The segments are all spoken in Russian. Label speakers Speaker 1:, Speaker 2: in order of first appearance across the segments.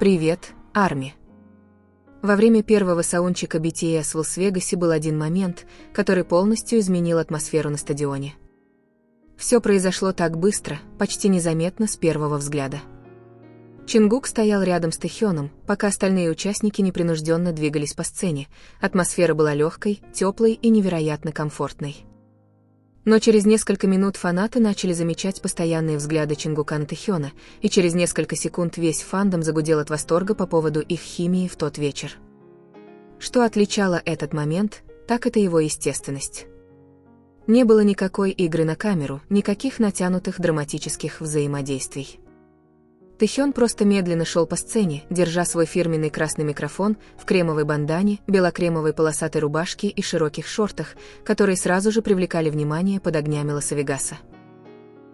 Speaker 1: Привет, Арми. Во время первого саундчека BTS в Лас-Вегасе был один момент, который полностью изменил атмосферу на стадионе. Все произошло так быстро, почти незаметно с первого взгляда. Чингук стоял рядом с Тэхёном, пока остальные участники непринужденно двигались по сцене. Атмосфера была легкой, теплой и невероятно комфортной. Но через несколько минут фанаты начали замечать постоянные взгляды Чингука на Тэхёна, и через несколько секунд весь фандом загудел от восторга по поводу их химии в тот вечер. Что отличало этот момент, так это его естественность. Не было никакой игры на камеру, никаких натянутых драматических взаимодействий. Тэхён просто медленно шел по сцене, держа свой фирменный красный микрофон в кремовой бандане, белокремовой полосатой рубашке и широких шортах, которые сразу же привлекали внимание под огнями Лас-Вегаса.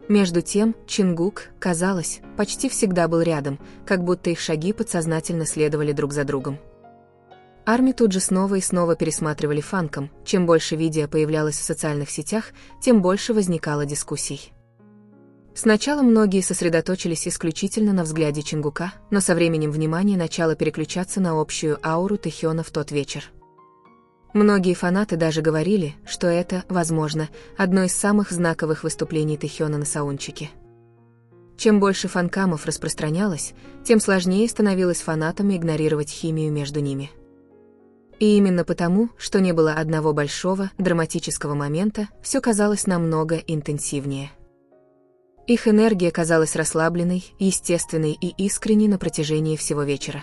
Speaker 1: Между тем, Чингук, казалось, почти всегда был рядом, как будто их шаги подсознательно следовали друг за другом. Арми тут же снова и снова пересматривали фанкам, чем больше видео появлялось в социальных сетях, тем больше возникало дискуссий. Сначала многие сосредоточились исключительно на взгляде Чингука, но со временем внимание начало переключаться на общую ауру Тэхёна в тот вечер. Многие фанаты даже говорили, что это, возможно, одно из самых знаковых выступлений Тэхёна на саундчеке. Чем больше фанкамов распространялось, тем сложнее становилось фанатам игнорировать химию между ними. И именно потому, что не было одного большого, драматического момента, все казалось намного интенсивнее. Их энергия казалась расслабленной, естественной и искренней на протяжении всего вечера.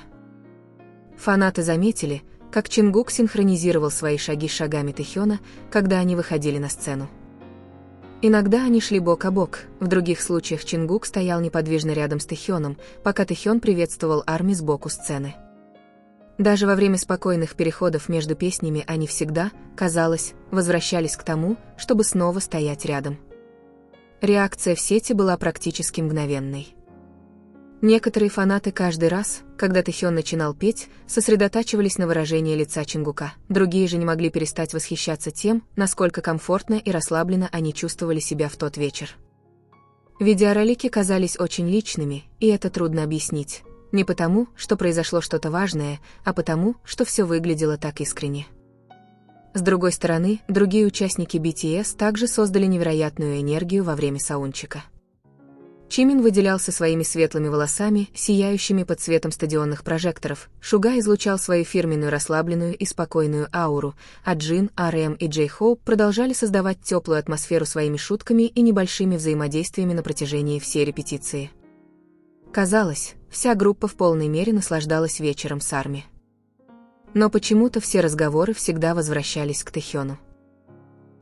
Speaker 1: Фанаты заметили, как Чингук синхронизировал свои шаги с шагами Тэхёна, когда они выходили на сцену. Иногда они шли бок о бок, в других случаях Чингук стоял неподвижно рядом с Тэхёном, пока Тэхён приветствовал Арми сбоку сцены. Даже во время спокойных переходов между песнями они всегда, казалось, возвращались к тому, чтобы снова стоять рядом. Реакция в сети была практически мгновенной. Некоторые фанаты каждый раз, когда Тэхён начинал петь, сосредотачивались на выражении лица Чингука, другие же не могли перестать восхищаться тем, насколько комфортно и расслабленно они чувствовали себя в тот вечер. Видеоролики казались очень личными, и это трудно объяснить. Не потому, что произошло что-то важное, а потому, что все выглядело так искренне. С другой стороны, другие участники BTS также создали невероятную энергию во время саундчека. Чимин выделялся своими светлыми волосами, сияющими под светом стадионных прожекторов, Шуга излучал свою фирменную расслабленную и спокойную ауру, а Джин, RM и Джей Хоуп продолжали создавать теплую атмосферу своими шутками и небольшими взаимодействиями на протяжении всей репетиции. Казалось, вся группа в полной мере наслаждалась вечером с Арми. Но почему-то все разговоры всегда возвращались к Тэхёну.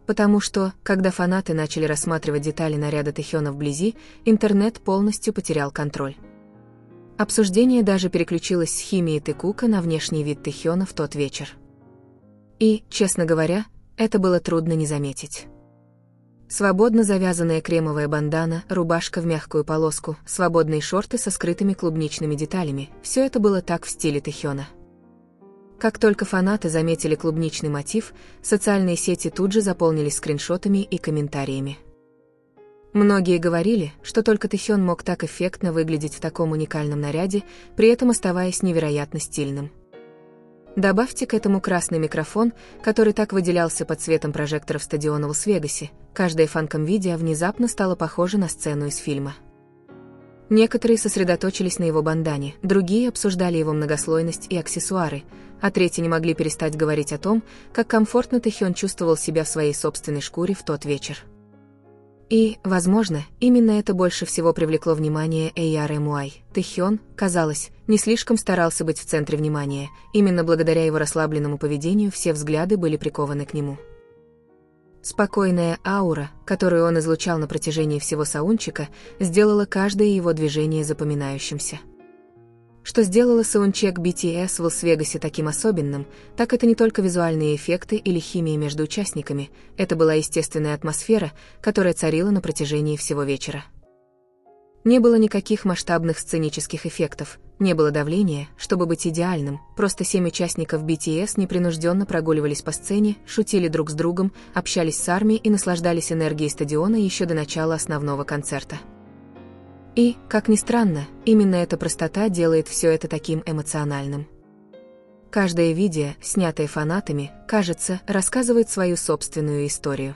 Speaker 1: Потому что, когда фанаты начали рассматривать детали наряда Тэхёна вблизи, интернет полностью потерял контроль. Обсуждение даже переключилось с химии Тэкука на внешний вид Тэхёна в тот вечер. И, честно говоря, это было трудно не заметить. Свободно завязанная кремовая бандана, рубашка в мягкую полоску, свободные шорты со скрытыми клубничными деталями – все это было так в стиле Тэхёна. Как только фанаты заметили клубничный мотив, социальные сети тут же заполнились скриншотами и комментариями. Многие говорили, что только Тэхён мог так эффектно выглядеть в таком уникальном наряде, при этом оставаясь невероятно стильным. Добавьте к этому красный микрофон, который так выделялся под светом прожекторов стадиона в Лас-Вегасе, каждое фанком-видео внезапно стало похоже на сцену из фильма. Некоторые сосредоточились на его бандане, другие обсуждали его многослойность и аксессуары, а третьи не могли перестать говорить о том, как комфортно Тэхён чувствовал себя в своей собственной шкуре в тот вечер. И, возможно, именно это больше всего привлекло внимание ARMY. Тэхён, казалось, не слишком старался быть в центре внимания, именно благодаря его расслабленному поведению все взгляды были прикованы к нему. Спокойная аура, которую он излучал на протяжении всего саундчека, сделала каждое его движение запоминающимся. Что сделало саундчек BTS в Лас-Вегасе таким особенным, так это не только визуальные эффекты или химия между участниками, это была естественная атмосфера, которая царила на протяжении всего вечера. Не было никаких масштабных сценических эффектов, не было давления, чтобы быть идеальным, просто 7 участников BTS непринужденно прогуливались по сцене, шутили друг с другом, общались с армией и наслаждались энергией стадиона еще до начала основного концерта. И, как ни странно, именно эта простота делает все это таким эмоциональным. Каждое видео, снятое фанатами, кажется, рассказывает свою собственную историю.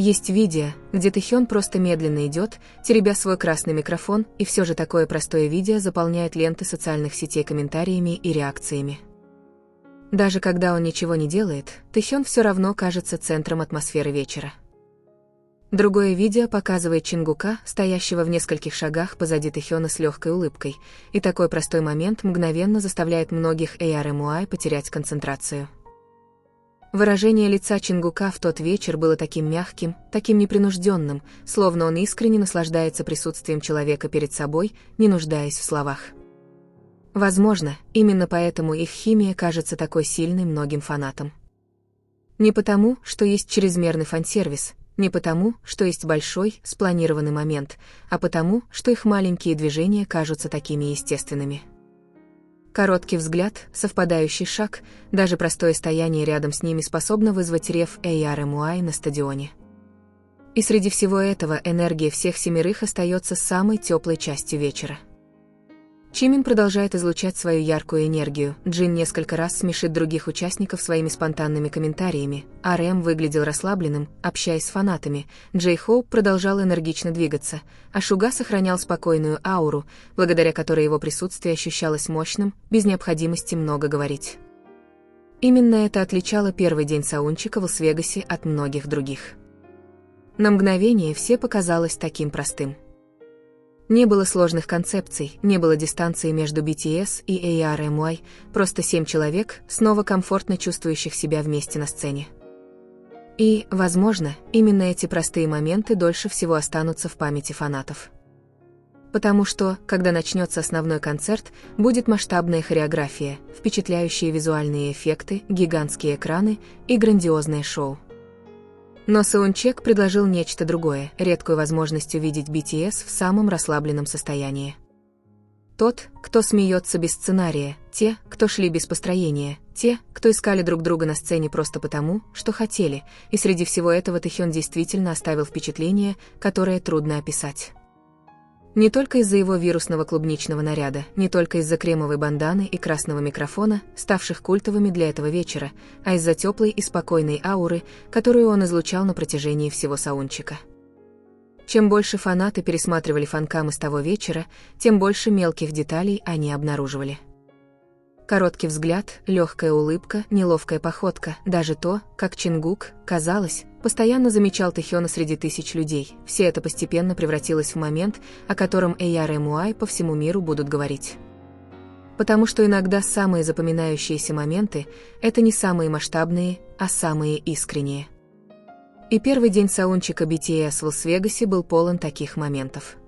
Speaker 1: Есть видео, где Тэхён просто медленно идет, теребя свой красный микрофон, и все же такое простое видео заполняет ленты социальных сетей комментариями и реакциями. Даже когда он ничего не делает, Тэхён все равно кажется центром атмосферы вечера. Другое видео показывает Чингука, стоящего в нескольких шагах позади Тэхёна с легкой улыбкой, и такой простой момент мгновенно заставляет многих ARMY потерять концентрацию. Выражение лица Чингука в тот вечер было таким мягким, таким непринужденным, словно он искренне наслаждается присутствием человека перед собой, не нуждаясь в словах. Возможно, именно поэтому их химия кажется такой сильной многим фанатам. Не потому, что есть чрезмерный фан-сервис, не потому, что есть большой, спланированный момент, а потому, что их маленькие движения кажутся такими естественными. Короткий взгляд, совпадающий шаг, даже простое стояние рядом с ними способно вызвать рев ARMY на стадионе. И среди всего этого энергия всех 7 остается самой теплой частью вечера. Чимин продолжает излучать свою яркую энергию, Джин несколько раз смешит других участников своими спонтанными комментариями, RM выглядел расслабленным, общаясь с фанатами, Джей Хоуп продолжал энергично двигаться, а Шуга сохранял спокойную ауру, благодаря которой его присутствие ощущалось мощным, без необходимости много говорить. Именно это отличало первый день Саунчика в Лас-Вегасе от многих других. На мгновение все показалось таким простым. Не было сложных концепций, не было дистанции между BTS и ARMY, просто 7 человек, снова комфортно чувствующих себя вместе на сцене. И, возможно, именно эти простые моменты дольше всего останутся в памяти фанатов. Потому что, когда начнется основной концерт, будет масштабная хореография, впечатляющие визуальные эффекты, гигантские экраны и грандиозное шоу. Но саундчек предложил нечто другое, редкую возможность увидеть BTS в самом расслабленном состоянии. Тот, кто смеется без сценария, те, кто шли без построения, те, кто искали друг друга на сцене просто потому, что хотели, и среди всего этого Тэхён действительно оставил впечатление, которое трудно описать. Не только из-за его вирусного клубничного наряда, не только из-за кремовой банданы и красного микрофона, ставших культовыми для этого вечера, а из-за теплой и спокойной ауры, которую он излучал на протяжении всего саундчека. Чем больше фанаты пересматривали фанкам из того вечера, тем больше мелких деталей они обнаруживали. Короткий взгляд, легкая улыбка, неловкая походка, даже то, как Чингук, казалось, постоянно замечал Тэхёна среди тысяч людей, все это постепенно превратилось в момент, о котором ARMY по всему миру будут говорить. Потому что иногда самые запоминающиеся моменты – это не самые масштабные, а самые искренние. И первый день саундчека BTS в Лас-Вегасе был полон таких моментов.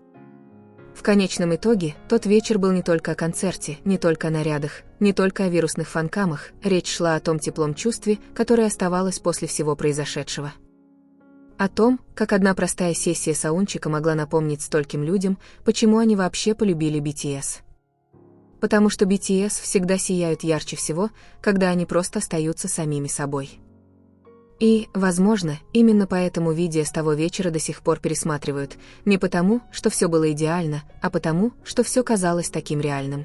Speaker 1: В конечном итоге, тот вечер был не только о концерте, не только о нарядах, не только о вирусных фанкамах, речь шла о том теплом чувстве, которое оставалось после всего произошедшего. О том, как одна простая сессия саундчека могла напомнить стольким людям, почему они вообще полюбили BTS. Потому что BTS всегда сияют ярче всего, когда они просто остаются самими собой. И, возможно, именно поэтому видео с того вечера до сих пор пересматривают, не потому, что все было идеально, а потому, что все казалось таким реальным.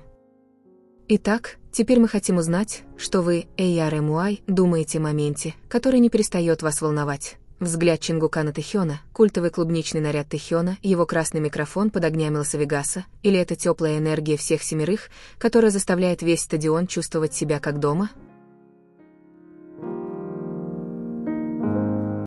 Speaker 1: Итак, теперь мы хотим узнать, что вы, ARMY, думаете о моменте, который не перестает вас волновать. Взгляд Чингука на Тэхёна, культовый клубничный наряд Тэхёна, его красный микрофон под огнями Лас-Вегаса, или это теплая энергия всех 7, которая заставляет весь стадион чувствовать себя как дома?